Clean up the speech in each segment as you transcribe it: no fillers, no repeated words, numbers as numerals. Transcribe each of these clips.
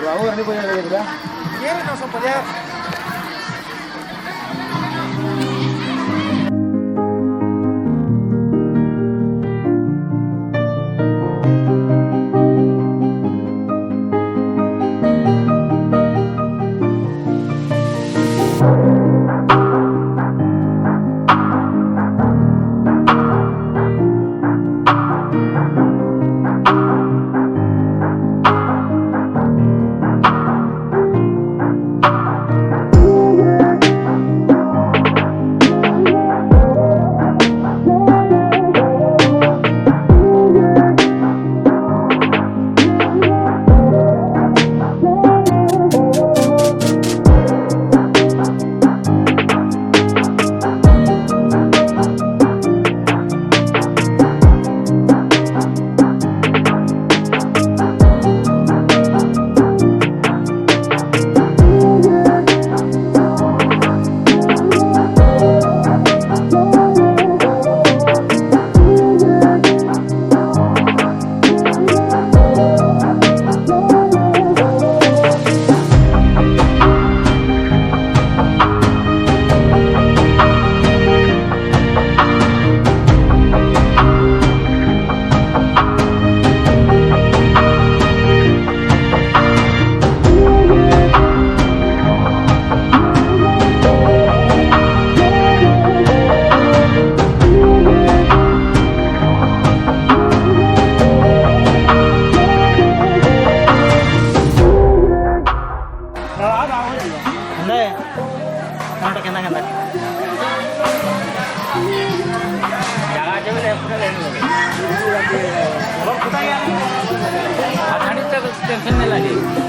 ahora no podía ver, ¿verdad? ¿Quieren nos apoyar? Tension नहीं लगे।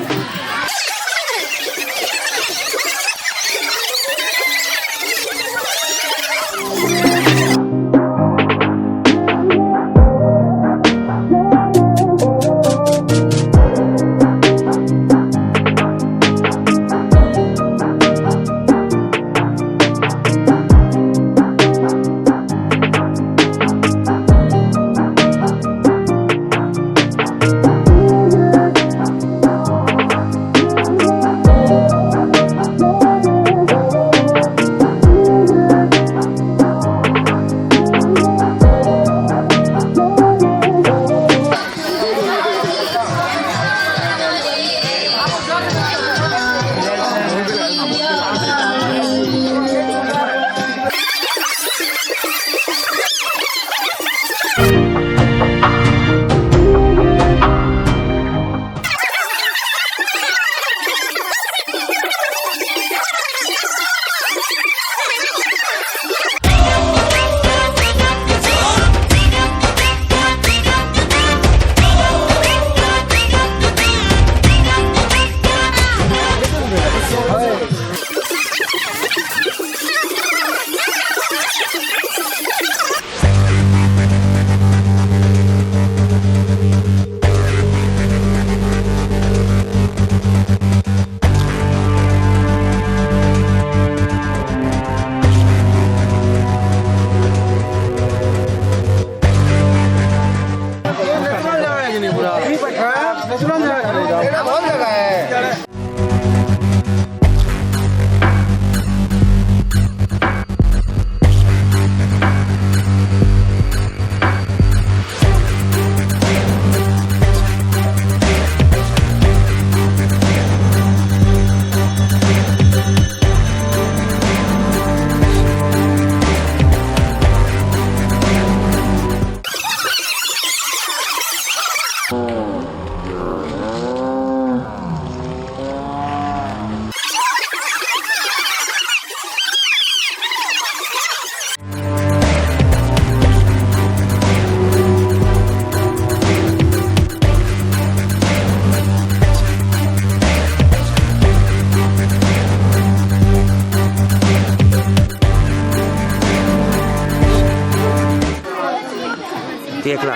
एकला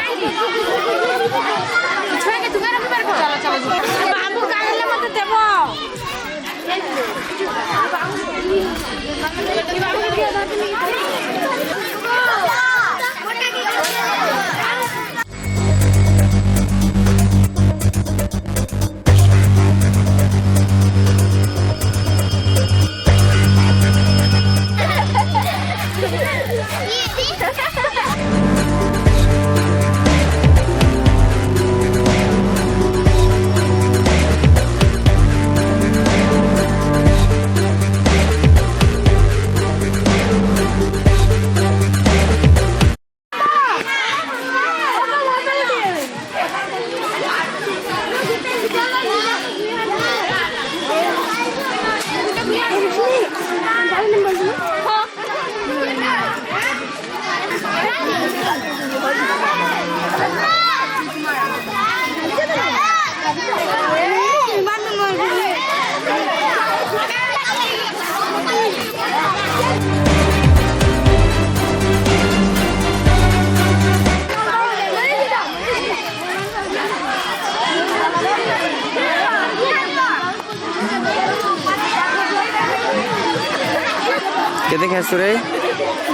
কেতে খাইছো রে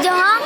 जहाँ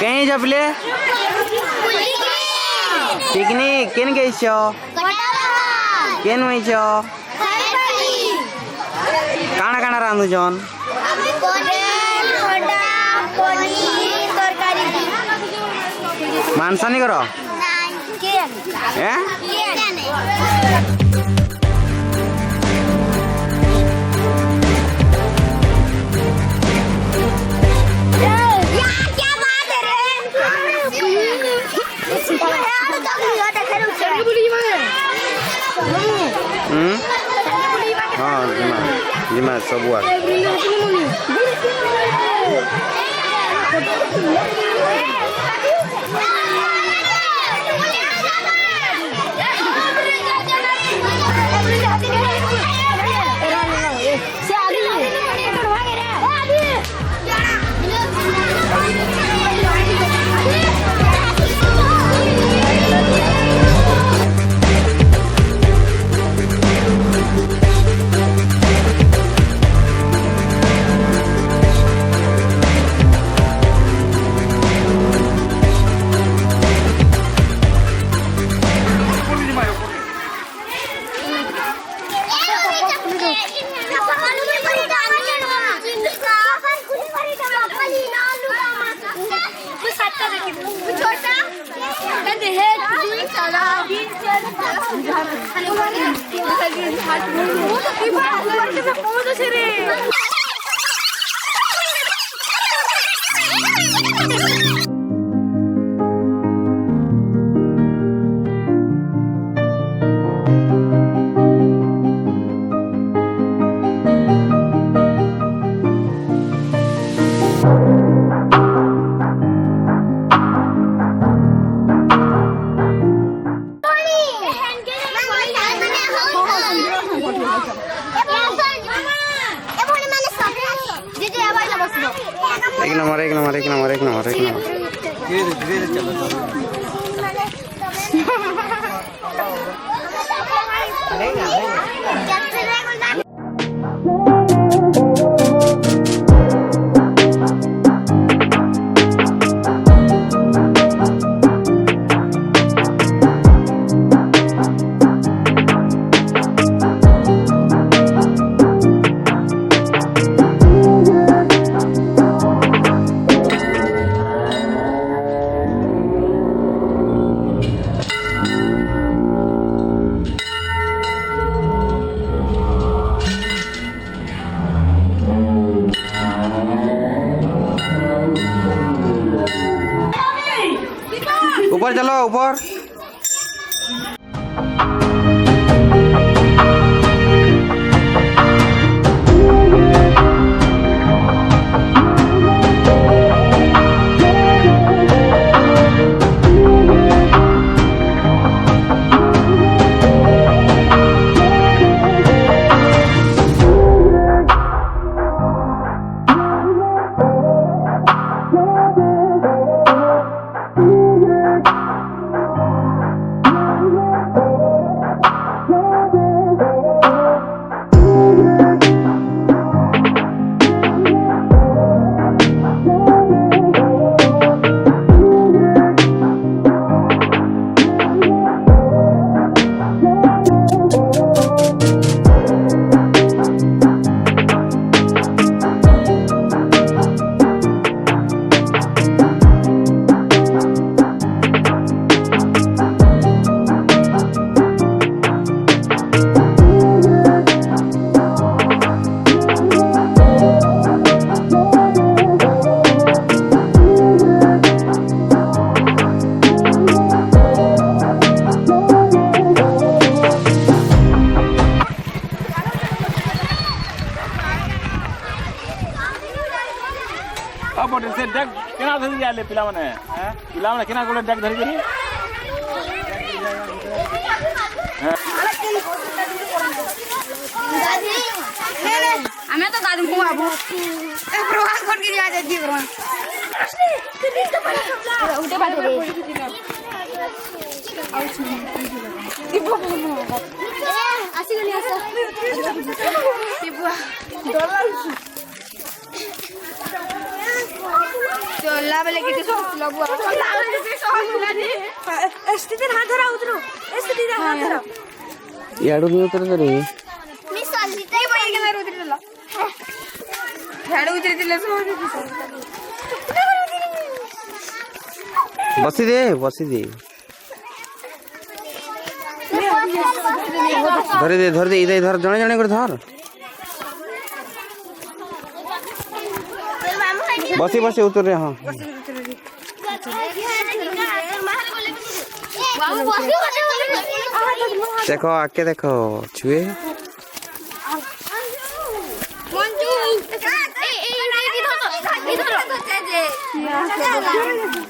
कहीं जाबले पिकनिक केन गइछो केन होइछो काना काना रांधु जन मानसानी करो हैं हाँ जिमा सब हुआ एक नंबर एक नंबर एक नंबर एक नंबर एक नंबर धीरे धीरे ऊपर चलो ऊपर से डेक केना धरि आले पिला माने केना कोले डेक धरि करी हमें तो गाड़ी घुमा बो प्रवास कर के जा जाती प्रवास उठे बात रे आसी गली आसा चला बेले किती सोचला बुआ चला बेले किती सोचला नी स्थिती हात धरा उतरो स्थिती हात धरा याडू नहीं उतर रे मी चालली ते बाई गेला उतरला झाड उतरतील बसी दे धर दे इधर जने जने कर धर बसी उतर रे हां देखो आके देखो छुए मंजू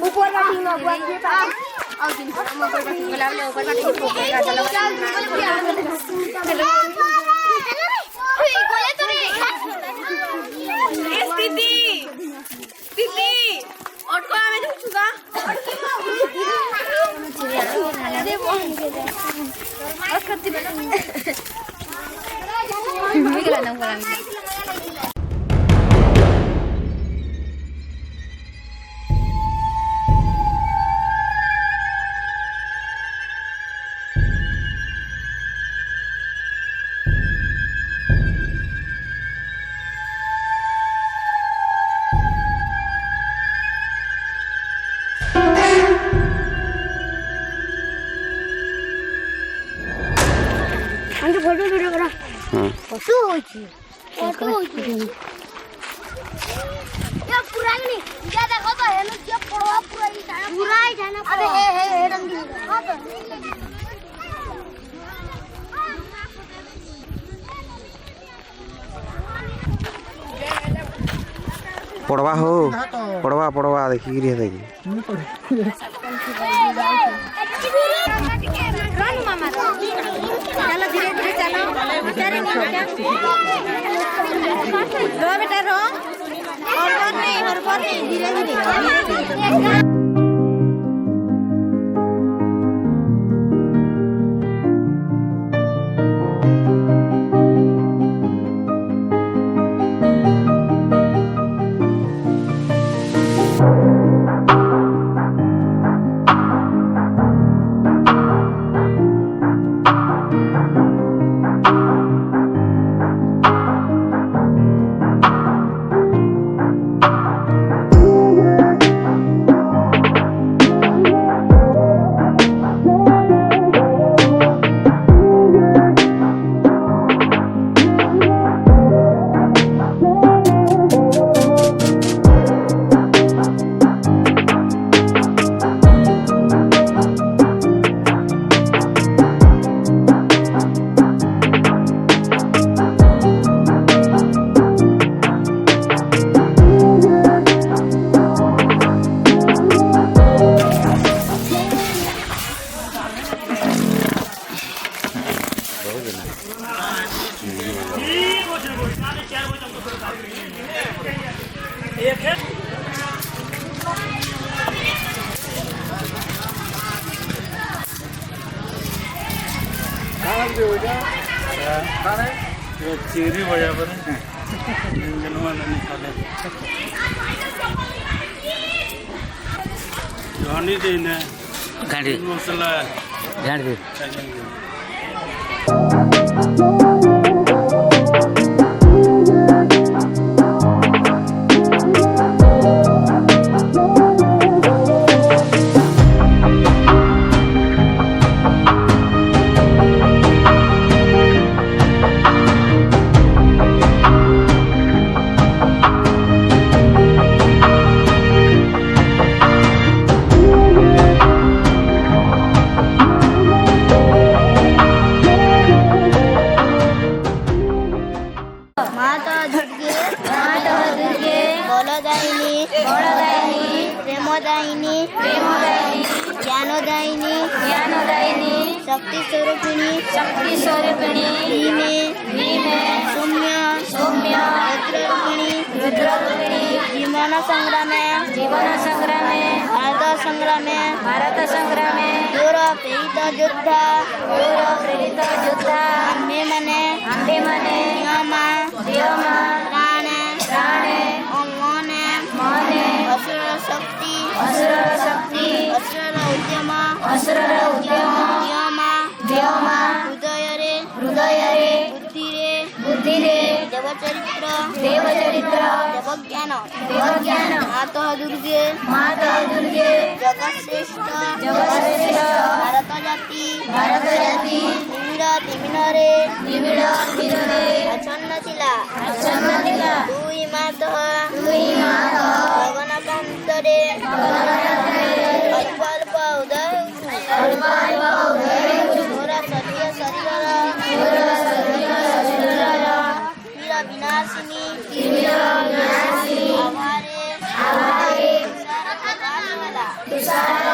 ऊपर का टीम ऊपर और दिन पर हम ऊपर का टीम बोलावले ऊपर का टीम ऊपर का चलो बोले तो रे स्थिति और को हमें झुका और करती बना मैं गला ना बोला अंदर फोटो वीडियो करा फोटो होची या पुरानी या देखो तो है ना क्या पड़वा पूरा ही जाना अबे हे रंगी हां तो पड़वा देखी गिरी है मामा चलो धीरे चलो बेचारे रो बेटा रो और नहीं धीरे चेरी बजा पर जनमान निकाले जोनी देने गाड़ी मसाला गाड़ी शक्ति स्वरूपिणी भीमे सौम्य रुद्ररूपिणी जीवन संग्रामे भारत संग्रामे दूर प्रेरित योद्धा आम्भे मने प्राणे मने असुर शक्ति असुर उद्यम हृदय बुद्धि देवचरित्र देवज्ञान मातः दुर्गे जगश्रेष्ठ भारत जाति निबिड़ आच्छन्न थिला दुई मातः गगनकान्तरे अल्प उदय मोरा शरीर विनाशिनी आभारे तुषार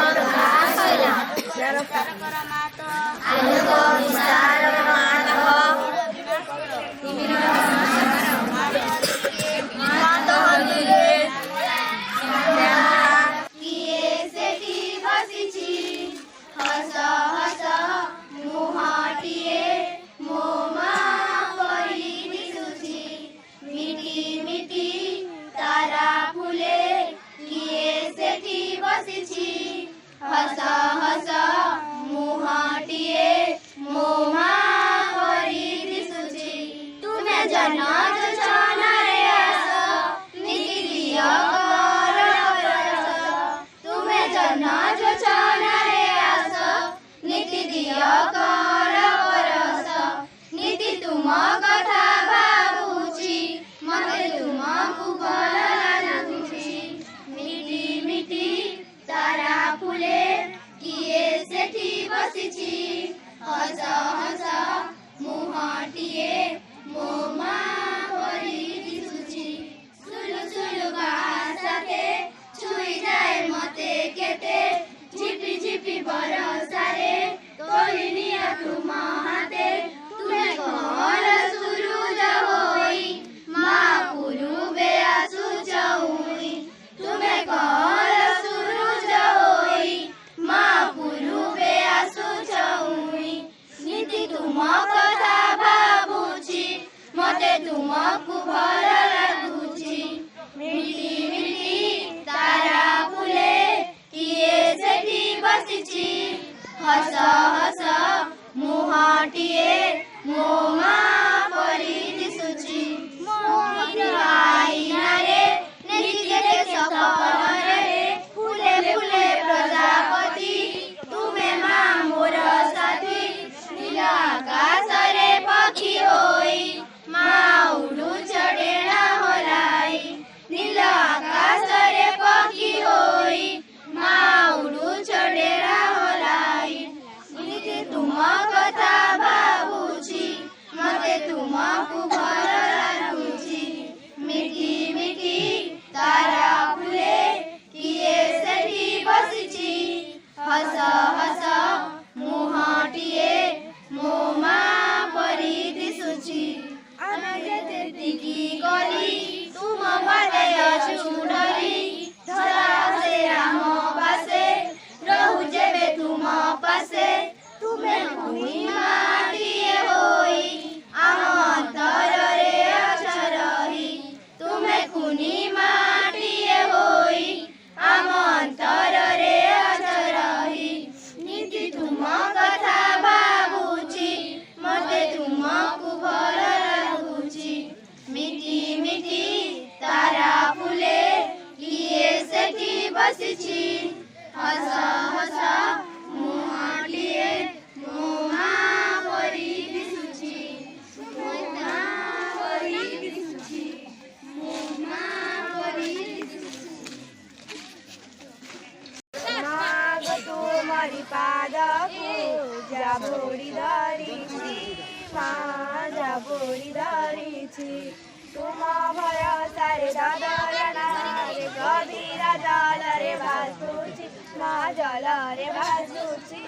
तुम भरोसारे ददरनारे गभीर जलरे भासुछि मा जलरे भासुछि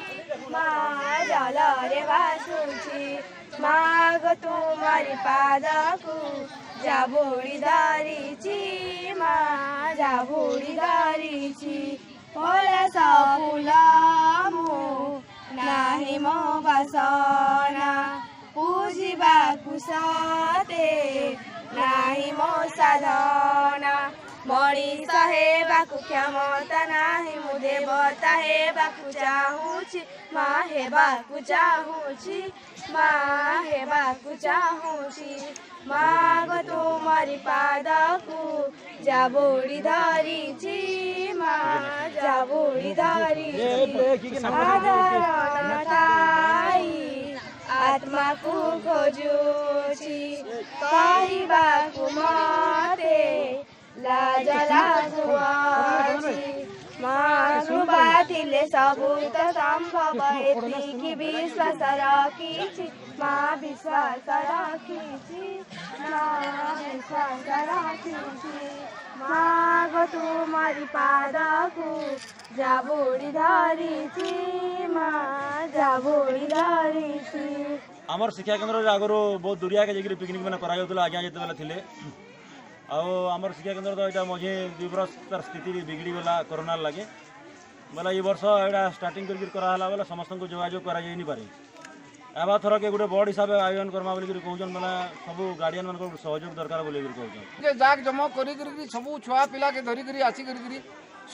मा जलरे भासुछि माग तुमरी पादकु जाबुडी धरिछि मा जाबुडी धरिछि फलस फूल मु नाही मो बासना पूजिबाकु सते नाही मो साधना मଣିଷ ହେବାକୁ କ୍ଷମତା ନାହିଁ ମୁଁ ଦେବତା ହେବାକୁ ଚାହୁଁଛି ମା ହେବାକୁ ଚାହୁଁଛି ମା ହେବାକୁ ଚାହୁଁଛି ମାଗ ତୁମରି ପାଦକୁ ଜାବୁଡ଼ି ଧରିଛି ମା ଜାବୁଡ଼ି ଧରିଛି ସାଧାରଣ ଥାଇ ଆତ୍ମାକୁ ଖୋଜୁଛି କହିବାକୁ ମତେ लाज लाଗୁଛି ମା କୃପା ଥିଲେ ସବୁ ତ ସମ୍ଭବ ଏତିକି ବିଶ୍ୱାସ ରଖିଛି ମା ବିଶ୍ୱାସ ରଖିଛି ମା ବିଶ୍ୱାସ ରଖିଛି ମାଗ ତୁମରି ପାଦକୁ ଜାବୁଡ଼ି ଧରିଛି ମା ଜାବୁଡ଼ି ଧରିଛି आमर शिक्षा केन्द्र आगु बहुत दूरिया के जगह पिकनिक मैंने करा आज्ञा जिते थे आमर शिक्षा केन्द्र तो यहाँ मझे 2 बरस तार स्थिति बिगड़ी गला कोरोना लगे बोला ये वर्ष यहाँ स्टार्टिंग कराला बोला समस्त को जोगाजोग करा पारे एबा थर के गोटे बड़ हिसाब से आयोजन करमा बोलिक कहन मैंने सब गार्डियन मान सहयोग दरकार बोलिक कहन जाक जम कर सब छुआ पिला के धरिक आसिक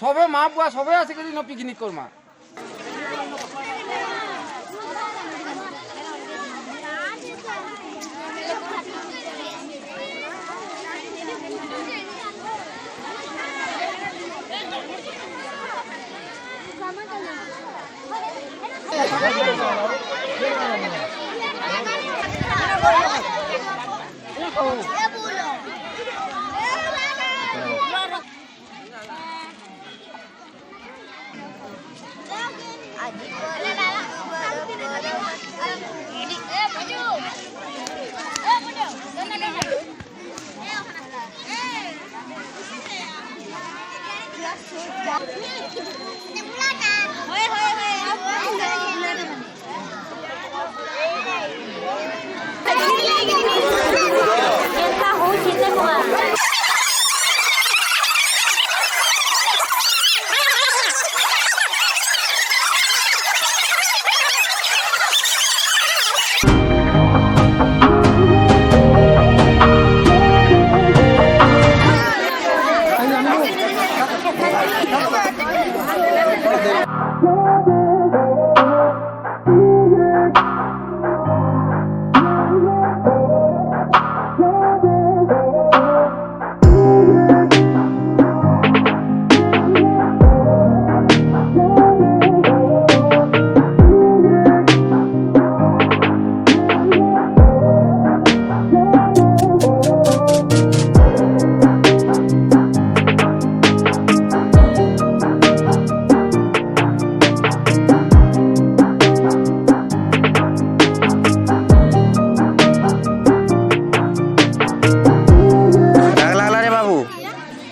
सबे माँ बुआ सबे आसिक पिकनिक करमा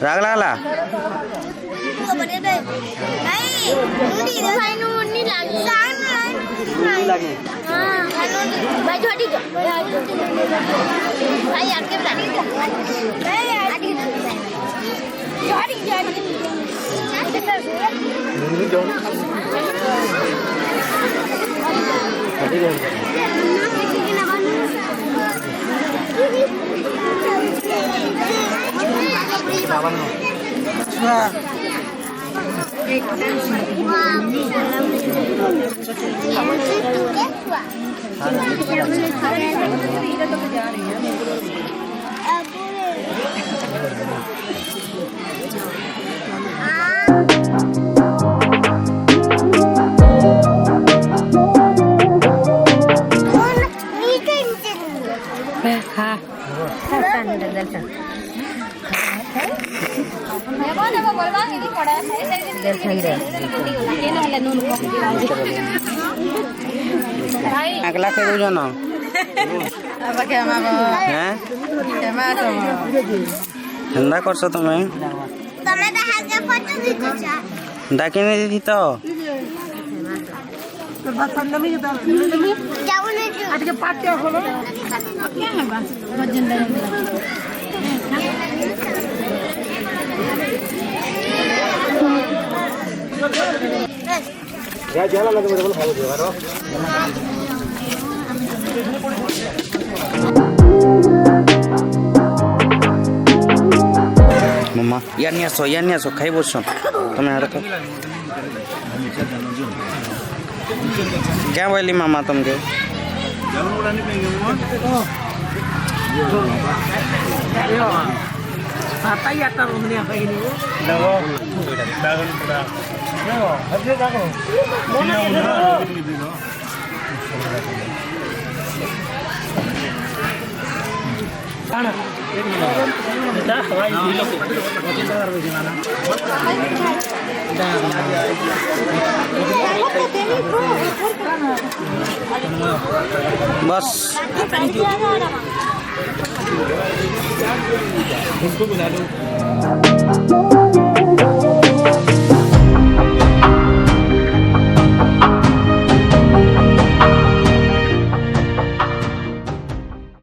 राग लागला अगला फेर हैं हेंदा करछ तमे तमे तो हाथ फोटो खींचा डाकी नहीं दी तो जाऊ नहीं आज के पाटे होलो क्या है बस गजन या जाला लगे मेरे को खाओ देवारो मम्मा यानी आसो खाई बसो तमे आड़ तो क्या बोली मामा तुमके बस